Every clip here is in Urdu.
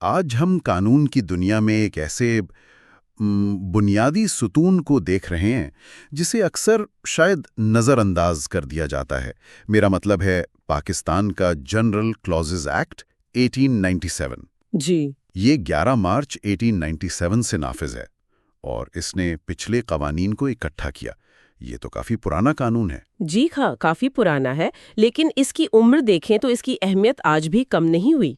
آج ہم قانون کی دنیا میں ایک ایسے بنیادی ستون کو دیکھ رہے ہیں جسے اکثر شاید نظر انداز کر دیا جاتا ہے۔ میرا مطلب ہے پاکستان کا جنرل کلازز ایکٹ 1897۔ جی یہ 11 مارچ 1897 سے نافذ ہے اور اس نے پچھلے قوانین کو اکٹھا کیا۔ یہ تو کافی پرانا قانون ہے۔ جی ہاں، کافی پرانا ہے، لیکن اس کی عمر دیکھیں تو اس کی اہمیت آج بھی کم نہیں ہوئی۔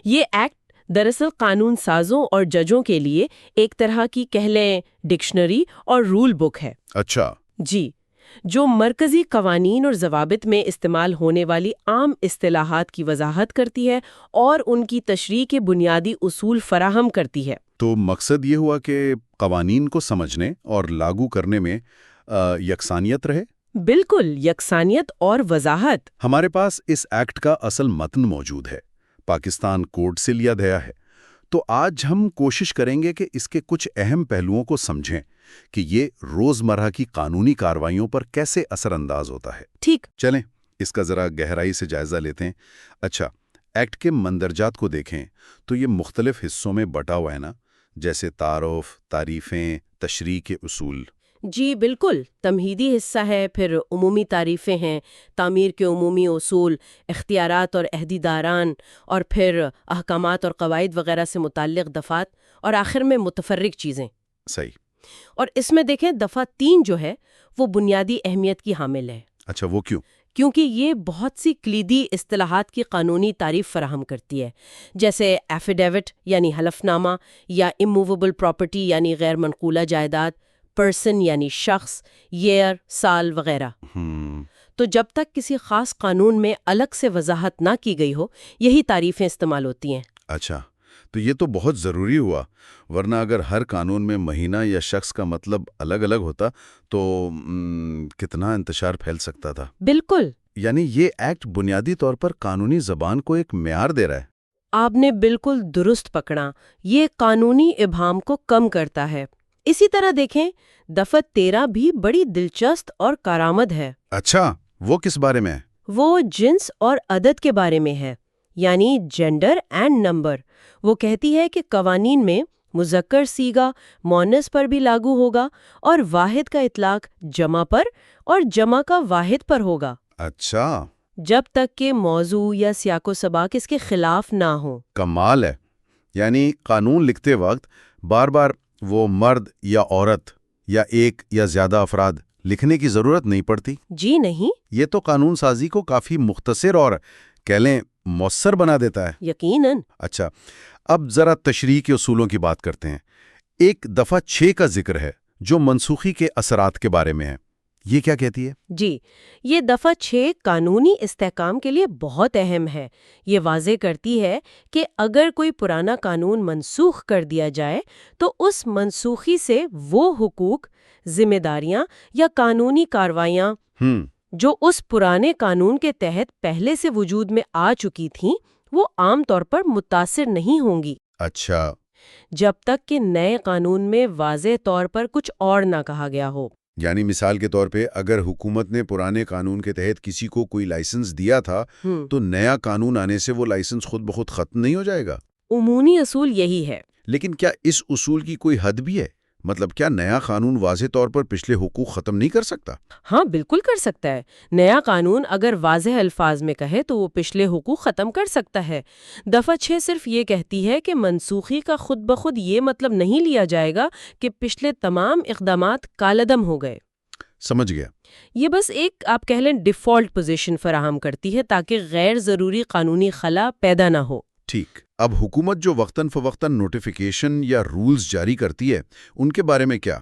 یہ ایکٹ دراصل قانون سازوں اور ججوں کے لیے ایک طرح کی کہہ لیں ڈکشنری اور رول بک ہے۔ اچھا۔ جی، جو مرکزی قوانین اور ضوابط میں استعمال ہونے والی عام اصطلاحات کی وضاحت کرتی ہے اور ان کی تشریح کے بنیادی اصول فراہم کرتی ہے۔ تو مقصد یہ ہوا کہ قوانین کو سمجھنے اور لاگو کرنے میں یکسانیت رہے؟ بالکل، یکسانیت اور وضاحت۔ ہمارے پاس اس ایکٹ کا اصل متن موجود ہے، پاکستان کوڈ سے لیا گیا ہے۔ تو آج ہم کوشش کریں گے کہ اس کے کچھ اہم پہلوؤں کو سمجھیں کہ یہ روزمرہ کی قانونی کارروائیوں پر کیسے اثر انداز ہوتا ہے۔ ٹھیک، چلیں اس کا ذرا گہرائی سے جائزہ لیتے ہیں۔ اچھا، ایکٹ کے مندرجات کو دیکھیں تو یہ مختلف حصوں میں بٹا ہوا ہے نا، جیسے تعارف، تعریفیں، تشریح کے اصول۔ جی بالکل، تمہیدی حصہ ہے، پھر عمومی تعریفیں ہیں، تعمیر کے عمومی اصول، اختیارات اور عہدیداران، اور پھر احکامات اور قواعد وغیرہ سے متعلق دفعات، اور آخر میں متفرق چیزیں۔ صحیح۔ اور اس میں دیکھیں دفعہ 3 جو ہے وہ بنیادی اہمیت کی حامل ہے۔ اچھا، وہ کیوں؟ کیونکہ یہ بہت سی کلیدی اصطلاحات کی قانونی تعریف فراہم کرتی ہے، جیسے ایفیڈیوٹ یعنی حلف نامہ، یا اموویبل پراپرٹی یعنی غیر منقولہ جائیداد، پرسن یعنی شخص، ایئر، سال وغیرہ۔ تو جب تک کسی خاص قانون میں الگ سے وضاحت نہ کی گئی ہو، یہی تعریفیں استعمال ہوتی ہیں۔ اچھا، تو یہ تو بہت ضروری ہوا، ورنہ اگر ہر قانون میں مہینہ یا شخص کا مطلب الگ الگ ہوتا تو کتنا انتشار پھیل سکتا تھا۔ بالکل، یعنی یہ ایکٹ بنیادی طور پر قانونی زبان کو ایک معیار دے رہا ہے۔ آپ نے بالکل درست پکڑا، یہ قانونی ابہام کو کم کرتا ہے۔ اسی طرح دیکھیں دفعہ 13 بھی بڑی دلچسپ اور کارآمد ہے۔ اچھا، وہ کس بارے میں ہے؟ وہ جنس اور عدد کے بارے میں ہے، یعنی جینڈر اینڈ نمبر۔ وہ کہتی ہے کہ قوانین میں مذکر صیغہ مؤنث پر بھی لاگو ہوگا، اور واحد کا اطلاق جمع پر اور جمع کا واحد پر ہوگا۔ اچھا، جب تک کہ موضوع یا سیاق و سباق اس کے خلاف نہ ہو۔ کمال ہے۔ یعنی قانون لکھتے وقت بار بار وہ مرد یا عورت یا ایک یا زیادہ افراد لکھنے کی ضرورت نہیں پڑتی۔ جی نہیں، یہ تو قانون سازی کو کافی مختصر اور کہہ لیں مؤثر بنا دیتا ہے۔ یقیناً۔ اچھا، اب ذرا تشریح کے اصولوں کی بات کرتے ہیں۔ ایک دفعہ 6 کا ذکر ہے جو منسوخی کے اثرات کے بارے میں ہے۔ یہ کیا کہتی ہے؟ جی، یہ دفعہ 6 قانونی استحکام کے لیے بہت اہم ہے۔ یہ واضح کرتی ہے کہ اگر کوئی پرانا قانون منسوخ کر دیا جائے تو اس منسوخی سے وہ حقوق، ذمہ داریاں یا قانونی کارروائیاں جو اس پرانے قانون کے تحت پہلے سے وجود میں آ چکی تھیں، وہ عام طور پر متاثر نہیں ہوں گی۔ اچھا، جب تک کہ نئے قانون میں واضح طور پر کچھ اور نہ کہا گیا ہو۔ یعنی مثال کے طور پہ اگر حکومت نے پرانے قانون کے تحت کسی کو کوئی لائسنس دیا تھا تو نیا قانون آنے سے وہ لائسنس خود بخود ختم نہیں ہو جائے گا؟ عمومی اصول یہی ہے۔ لیکن کیا اس اصول کی کوئی حد بھی ہے؟ مطلب کیا نیا قانون واضح طور پر پچھلے حقوق ختم نہیں کر سکتا؟ ہاں بالکل کر سکتا ہے۔ نیا قانون اگر واضح الفاظ میں کہے تو وہ پچھلے حقوق ختم کر سکتا ہے۔ دفعہ 6 صرف یہ کہتی ہے کہ منسوخی کا خود بخود یہ مطلب نہیں لیا جائے گا کہ پچھلے تمام اقدامات کالعدم ہو گئے۔ سمجھ گیا۔ یہ بس ایک آپ کہہ لیں ڈیفالٹ پوزیشن فراہم کرتی ہے تاکہ غیر ضروری قانونی خلا پیدا نہ ہو۔ ٹھیک۔ اب حکومت جو وقتاً فوقتاً نوٹیفیکیشن یا رولز جاری کرتی ہے، ان کے بارے میں کیا؟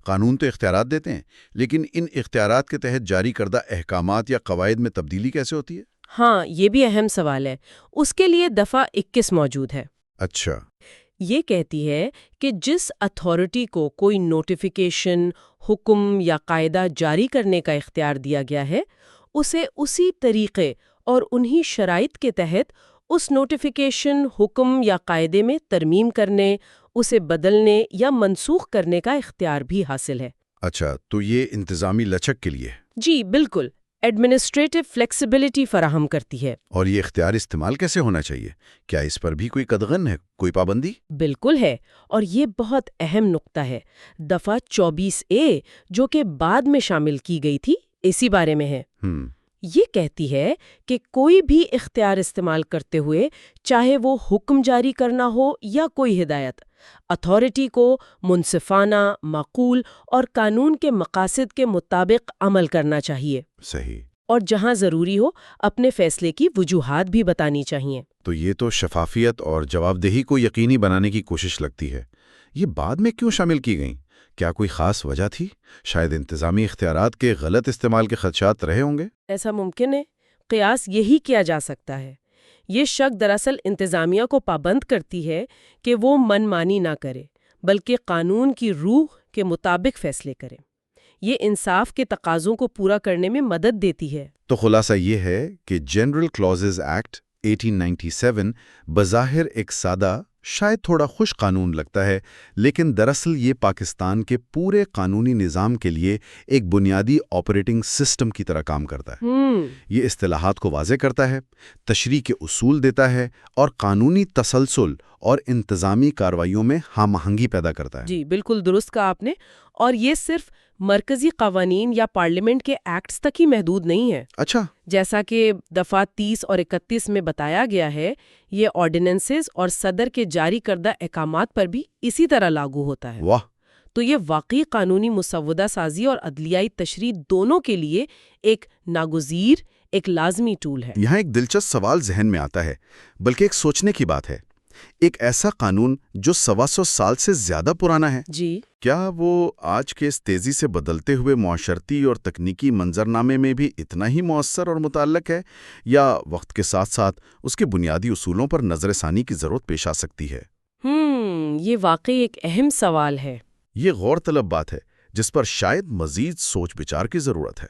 قانون تو اختیارات دیتے ہیں، لیکن ان اختیارات کے تحت جاری کردہ احکامات یا قواعد میں تبدیلی کیسے ہوتی ہے؟ ہاں، یہ بھی اہم سوال ہے۔ اس کے لیے دفعہ 21 موجود ہے۔ اچھا۔ یہ کہتی ہے کہ جس اتھارٹی کو کوئی نوٹیفیکیشن، حکم یا قاعدہ جاری کرنے کا اختیار دیا گیا ہے، اسے اسی طریقے اور انہی شرائط کے تحت اس نوٹیفیکیشن، حکم یا قاعدے میں ترمیم کرنے، اسے بدلنے یا منسوخ کرنے کا اختیار بھی حاصل ہے۔ اچھا، تو یہ انتظامی لچک کے لیے؟ جی بالکل، ایڈمنسٹریٹو فلیکسیبلٹی فراہم کرتی ہے۔ اور یہ اختیار استعمال کیسے ہونا چاہیے؟ کیا اس پر بھی کوئی قدغن ہے، کوئی پابندی؟ بالکل ہے، اور یہ بہت اہم نقطہ ہے۔ دفعہ 24A جو کہ بعد میں شامل کی گئی تھی، اسی بارے میں ہے۔ یہ کہتی ہے کہ کوئی بھی اختیار استعمال کرتے ہوئے، چاہے وہ حکم جاری کرنا ہو یا کوئی ہدایت، اتھارٹی کو منصفانہ، معقول اور قانون کے مقاصد کے مطابق عمل کرنا چاہیے۔ صحیح۔ اور جہاں ضروری ہو اپنے فیصلے کی وجوہات بھی بتانی چاہیے۔ تو یہ تو شفافیت اور جواب دہی کو یقینی بنانے کی کوشش لگتی ہے۔ یہ بعد میں کیوں شامل کی گئیں؟ کیا کوئی خاص وجہ تھی؟ شاید انتظامی اختیارات کے غلط استعمال کے خدشات رہے ہوں گے؟ ایسا ممکن ہے۔ قیاس یہی کیا جا سکتا ہے۔ یہ شک دراصل انتظامیہ کو پابند کرتی ہے کہ وہ من مانی نہ کرے، بلکہ قانون کی روح کے مطابق فیصلے کرے۔ یہ انصاف کے تقاضوں کو پورا کرنے میں مدد دیتی ہے۔ تو خلاصہ یہ ہے کہ جنرل کلازز ایکٹ 1897 بظاہر ایک سادہ، شاید تھوڑا خوش قانون لگتا ہے، لیکن دراصل یہ پاکستان کے پورے قانونی نظام کے لیے ایک بنیادی آپریٹنگ سسٹم کی طرح کام کرتا ہے۔ یہ اصطلاحات کو واضح کرتا ہے، تشریح کے اصول دیتا ہے اور قانونی تسلسل اور انتظامی کارروائیوں میں ہم آہنگی پیدا کرتا ہے۔ جی بالکل درست کہا آپ نے۔ اور یہ صرف مرکزی قوانین یا پارلیمنٹ کے ایکٹس تک ہی محدود نہیں ہے۔ اچھا۔ جیسا کہ دفعہ 30 اور 31 میں بتایا گیا ہے، یہ آرڈیننسز اور صدر کے جاری کردہ احکامات پر بھی اسی طرح لاگو ہوتا ہے۔ واہ! تو یہ واقعی قانونی مسودہ سازی اور عدلیائی تشریح دونوں کے لیے ایک ناگزیر، ایک لازمی ٹول ہے۔ یہاں ایک دلچسپ سوال ذہن میں آتا ہے، بلکہ ایک سوچنے کی بات ہے۔ ایک ایسا قانون جو 125 سال سے زیادہ پرانا ہے، جی، کیا وہ آج کے اس تیزی سے بدلتے ہوئے معاشرتی اور تکنیکی منظرنامے میں بھی اتنا ہی مؤثر اور متعلق ہے، یا وقت کے ساتھ ساتھ اس کے بنیادی اصولوں پر نظر ثانی کی ضرورت پیش آ سکتی ہے؟ یہ واقعی ایک اہم سوال ہے۔ یہ غور طلب بات ہے جس پر شاید مزید سوچ بچار کی ضرورت ہے۔